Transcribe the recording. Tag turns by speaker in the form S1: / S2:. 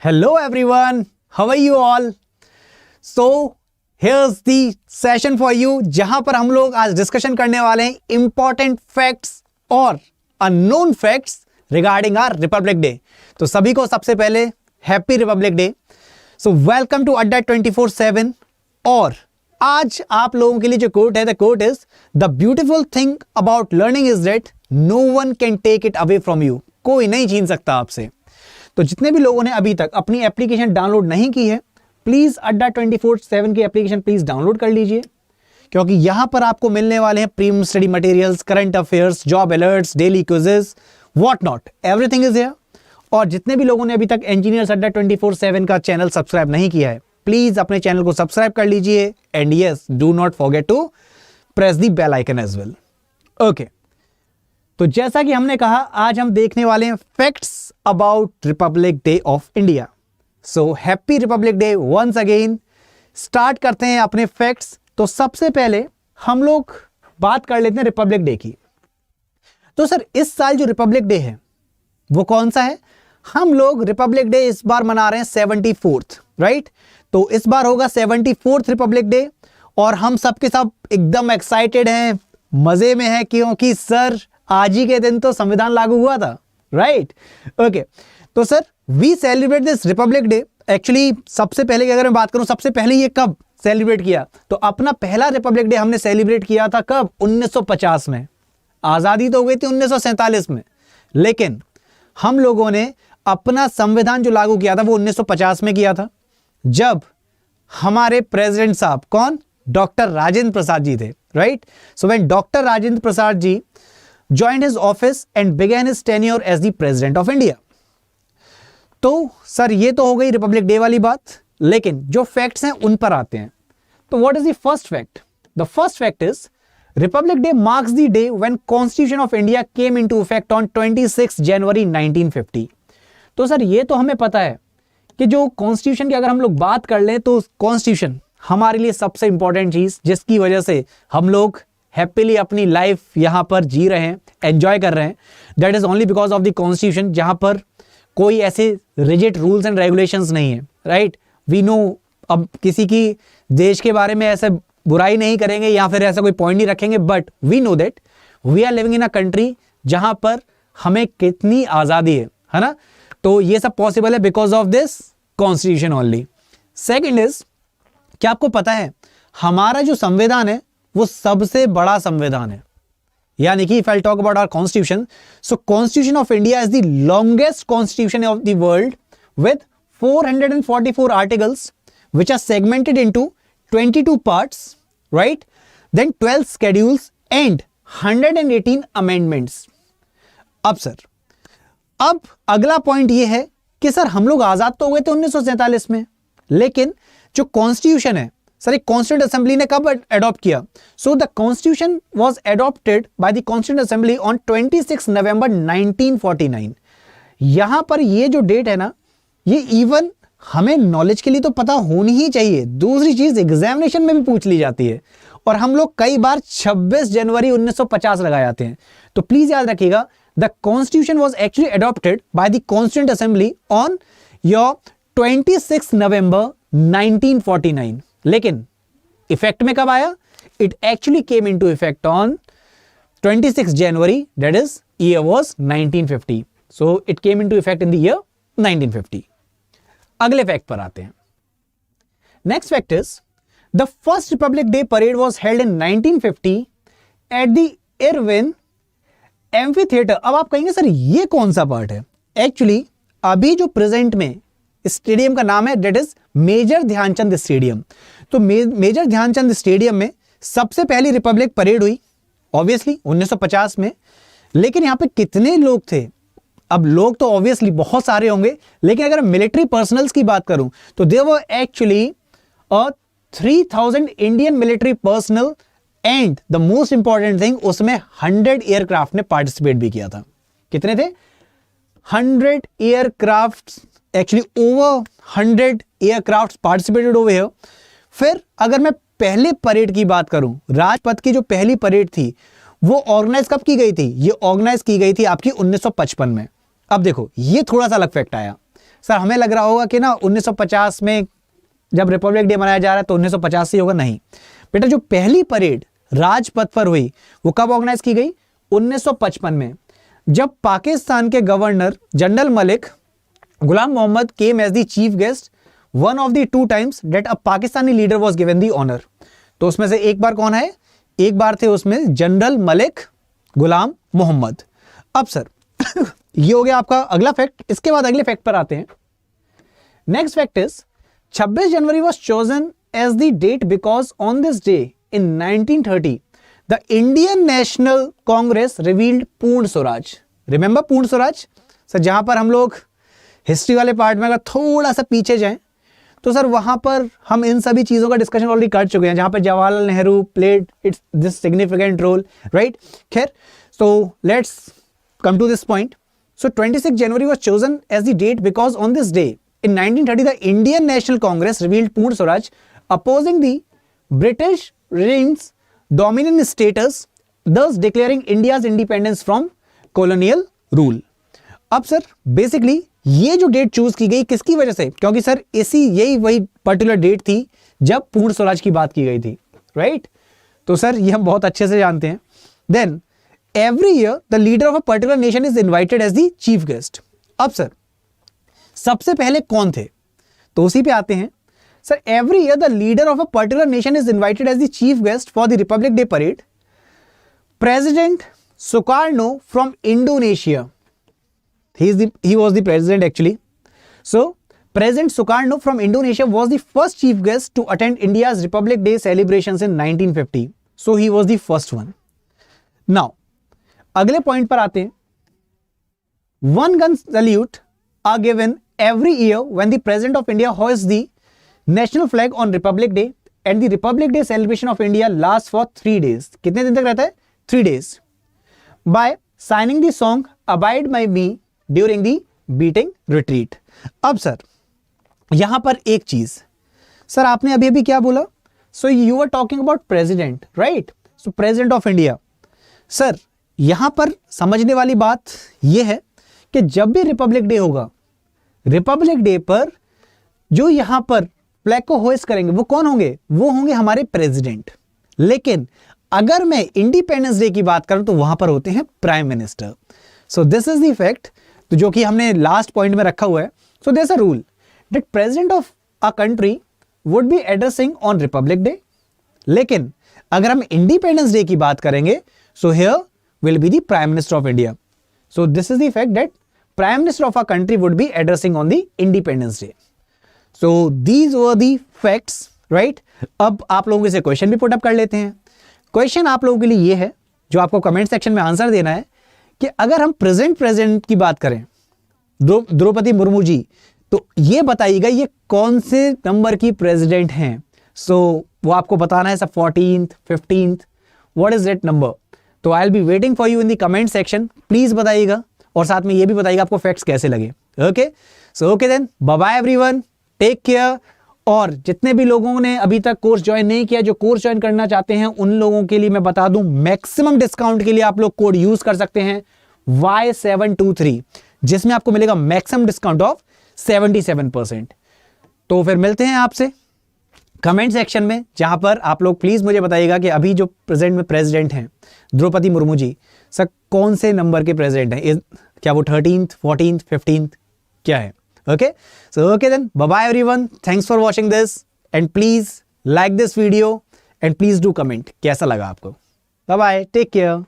S1: Hello everyone, how are you all? So here's the session for you जहां पर हम लोग आज डिस्कशन करने वाले हैं इंपॉर्टेंट फैक्ट्स और unknown facts regarding our republic day. तो सभी को सबसे पहले happy republic day. So welcome to Adda 24/7। और आज आप लोगों के लिए जो कोट है, the quote is the beautiful thing about learning is that no one can take it away from you. कोई नहीं छीन सकता आपसे। तो जितने भी लोगों ने अभी तक अपनी एप्लीकेशन डाउनलोड नहीं की है, प्लीज अड्डा 24/7 की एप्लीकेशन प्लीज डाउनलोड कर लीजिए, क्योंकि यहां पर आपको मिलने वाले हैं premium study materials, current affairs, job alerts, daily quizzes, what not, everything is here. और जितने भी लोगों ने अभी तक इंजीनियर्स अड्डा 24/7 का चैनल सब्सक्राइब नहीं किया है, प्लीज अपने चैनल को सब्सक्राइब कर लीजिए। And yes, do not forget to press the bell icon as well. Okay, तो जैसा कि हमने कहा, आज हम देखने वाले हैं facts about republic day of India. So happy republic day once again. Start करते हैं अपने फैक्ट्स। तो सबसे पहले हम लोग बात कर लेते हैं रिपब्लिक डे की। तो सर, इस साल जो रिपब्लिक डे है वो कौन सा है? हम लोग रिपब्लिक डे इस बार मना रहे हैं 74th, राइट? तो इस बार होगा 74th रिपब्लिक डे और हम सबके सब एकदम एक्साइटेड हैं, मजे में हैं, क्योंकि सर आज ही के दिन तो संविधान लागू हुआ था, राइट? ओके, तो sir we celebrate this republic day. Actually सबसे पहले की अगर मैं बात करूं, सबसे पहले ये कब सेलिब्रेट किया, तो अपना पहला रिपब्लिक डे हमने सेलिब्रेट किया था कब? 1950 में। आजादी तो हो गई थी 1947 में, लेकिन हम लोगों ने अपना संविधान जो लागू किया था वो 1950 में किया था, जब हमारे प्रेसिडेंट साहब कौन? डॉक्टर राजेंद्र प्रसाद जी थे, right? So when doctor Rajendra Prasad ji joined his office and began his tenure as the president of India। तो सर ये तो हो गई रिपब्लिक डे वाली बात, लेकिन जो फैक्ट्स हैं उन पर आते हैं। तो what is the first fact? The first fact is Republic day marks the day when constitution of India came into effect on 26 जनवरी 1950। तो सर ये तो हमें पता है कि जो कॉन्स्टिट्यूशन की अगर हम लोग बात कर लें, तो कॉन्स्टिट्यूशन हमारे लिए सबसे इंपॉर्टेंट चीज, जिसकी वजह से हम लोग हैप्पीली अपनी लाइफ यहां पर जी रहे हैं, एंजॉय कर रहे हैं, that is only because of the constitution, जहां पर कोई ऐसे रिजिड रूल्स एंड रेगुलेशंस नहीं है, राइट? वी नो, अब किसी की देश के बारे में ऐसे बुराई नहीं करेंगे या फिर ऐसा कोई पॉइंट नहीं रखेंगे, but we know that we are living in a country जहां पर हमें कितनी आजादी है ना? तो ये सब पॉसिबल है because of this constitution only. Second is, क्या आपको पता है हमारा जो संविधान है वो सबसे बड़ा संविधान है, यानी कि if I talk about our constitution, so constitution of India is the longest constitution of the world with 444 articles which are segmented into 22 parts, right? Then 12 schedules and 118 amendments। अब सर, अब अगला पॉइंट ये है कि sir हम लोग आजाद तो हुए थे 1947 में, लेकिन जो कॉन्स्टिट्यूशन है सर, एक कॉन्स्टिट्यूंट असेंबली ने कब अडॉप्ट किया? So the constitution was adopted by the constituent assembly on 26 नवंबर 1949। यहां पर ये जो डेट है ना, ये इवन हमें नॉलेज के लिए तो पता होनी ही चाहिए। दूसरी चीज, एग्जामिनेशन में भी पूछ ली जाती है, और हम लोग कई बार 26 जनवरी 1950 लगा जाते हैं। तो प्लीज याद रखिएगा, the constitution was actually adopted by the constituent assembly on your 26 नवंबर 1949। लेकिन इफेक्ट में कब आया? It actually came into effect on 26 January, that is year was 1950। So it came into effect in the year 1950। अगले fact पर आते हैं। Next fact is the first Republic day parade was held in 1950 at the Irwin amphi theatre. अब आप कहेंगे sir ये कौन सा पार्ट है? एक्चुअली अभी जो प्रेजेंट में स्टेडियम का नाम है, that is major Dhyan Chand stadium. तो मेजर ध्यानचंद स्टेडियम में सबसे पहली रिपब्लिक परेड हुई ऑब्वियसली 1950 में। लेकिन यहां पे कितने लोग थे? अब लोग तो ऑब्वियसली बहुत सारे होंगे, लेकिन अगर मिलिट्री पर्सनल्स की बात करूं तो there were actually 3000 Indian military personnel, and the most important thing, उसमें 100 एयरक्राफ्ट ने पार्टिसिपेट भी किया था। कितने थे? 100 aircraft, actually over 100 aircraft participated over here. फिर अगर मैं पहले परेड की बात करूं, राजपथ की जो पहली परेड थी वो ऑर्गेनाइज कब की गई थी? ये ऑर्गेनाइज की गई थी आपकी 1955 में। अब देखो, ये थोड़ा सा अलग फैक्ट आया। सर हमें लग रहा होगा कि ना 1950 में जब रिपब्लिक डे मनाया जा रहा है तो 1950 से होगा, नहीं बेटा। जो पहली परेड राजपथ पर हुई वो कब ऑर्गेनाइज की गई? 1955 में, जब पाकिस्तान के governor general Malik Ghulam Mohammad came as the chief guest, one of the 2 times that a Pakistani leader was given the honour. तो उसमें से एक बार कौन है? एक बार थे उसमें जनरल मलिक गुलाम मोहम्मद। अब सर ये हो गया आपका अगला फैक्ट। इसके बाद अगले फैक्ट पर आते हैं। Next fact is 26 January was chosen as the date because on this day in 1930 the Indian National Congress revealed Purna Swaraj. Remember पूर्ण स्वराज? सर जहां पर हम लोग हिस्ट्री वाले पार्ट में अगर थोड़ा सा पीछे जाएं तो सर वहां पर हम इन सभी चीजों का डिस्कशन ऑलरेडी कर चुके हैं, जहां पर Jawaharlal Nehru played its this significant role, right. खैर, so let's come to this point. So 26 January was chosen as the date because on this day in 1930 the Indian National Congress revealed Purna Swaraj, opposing the British regime's dominant status, thus declaring India's independence from colonial rule. अब sir basically ये जो date choose की गई किसकी वजह से? क्योंकि sir यही वही पर्टिकुलर डेट थी जब पूर्ण स्वराज की बात की गई थी, राइट। तो सर ये हम बहुत अच्छे से जानते हैं। Then every year the leader of a particular nation is invited as the chief guest. अब सर सबसे पहले कौन थे? तो उसी पे आते हैं sir. every year the leader of a particular nation is invited as the chief guest for the Republic Day parade. President Sukarno from Indonesia, he was the president actually. So President Sukarno from Indonesia was the first chief guest to attend India's Republic Day celebrations in 1950. So he was the first one. Now अगले point पर आते हैं। One gun salute are given every year when the president of India hoist the national flag on republic day and the republic day celebration of India last for 3 days। कितने दिन तक रहता है? 3 days। By singing the song abide by me during the beating retreat. अब sir यहां पर एक चीज, सर आपने अभी अभी क्या बोला? So you are talking about president, right. So president of India. Sir यहां पर समझने वाली बात यह है कि जब भी रिपब्लिक डे होगा, रिपब्लिक डे पर जो यहां पर फ्लैग को होइस्ट करेंगे वो कौन होंगे? वो होंगे हमारे प्रेसिडेंट। लेकिन अगर मैं इंडिपेंडेंस डे की बात करूं तो वहां पर होते हैं prime minister. So this is the fact, तो जो कि हमने लास्ट पॉइंट में रखा हुआ है। So there is a rule that president of a country would be addressing on republic day. लेकिन अगर हम इंडिपेंडेंस डे की बात करेंगे so here will be the Prime Minister of India. So this is the fact that Prime Minister of our country would be addressing on the Independence Day. So these were the facts, right? अब आप लोगों से question भी put up कर लेते हैं। Question आप लोगों के लिए ये है, जो आपको कमेंट सेक्शन में आंसर देना है, कि अगर हम प्रेजेंट की बात करें द्रौपदी मुर्मू जी, तो ये बताइएगा ये कौन से नंबर की प्रेसिडेंट हैं। सो वो आपको बताना है, सब 14th, 15th, what is that number. तो I will be waiting for you in the comment section, please बताइएगा, और साथ में ये भी बताइएगा आपको फैक्ट्स कैसे लगे। Okay, so okay then, bye bye everyone, take care. और जितने भी लोगों ने अभी तक कोर्स ज्वाइन नहीं किया, जो कोर्स ज्वाइन करना चाहते हैं, उन लोगों के लिए मैं बता दूं, मैक्सिमम डिस्काउंट के लिए आप लोग कोड यूज कर सकते हैं Y723, जिसमें आपको मिलेगा मैक्सिमम डिस्काउंट ऑफ 77%। तो फिर मिलते हैं आपसे कमेंट सेक्शन में, जहां पर आप लोग प्लीज मुझे बताइएगा कि अभी जो प्रेजेंट में प्रेसिडेंट हैं द्रौपदी मुर्मू जी, सर कौन से नंबर के प्रेसिडेंट हैं? क्या वो 13th, 14th, 15th क्या है? Okay, so okay then, bye bye everyone, thanks for watching this and please like this video and please do comment कैसा लगा आपको। Bye bye, take care.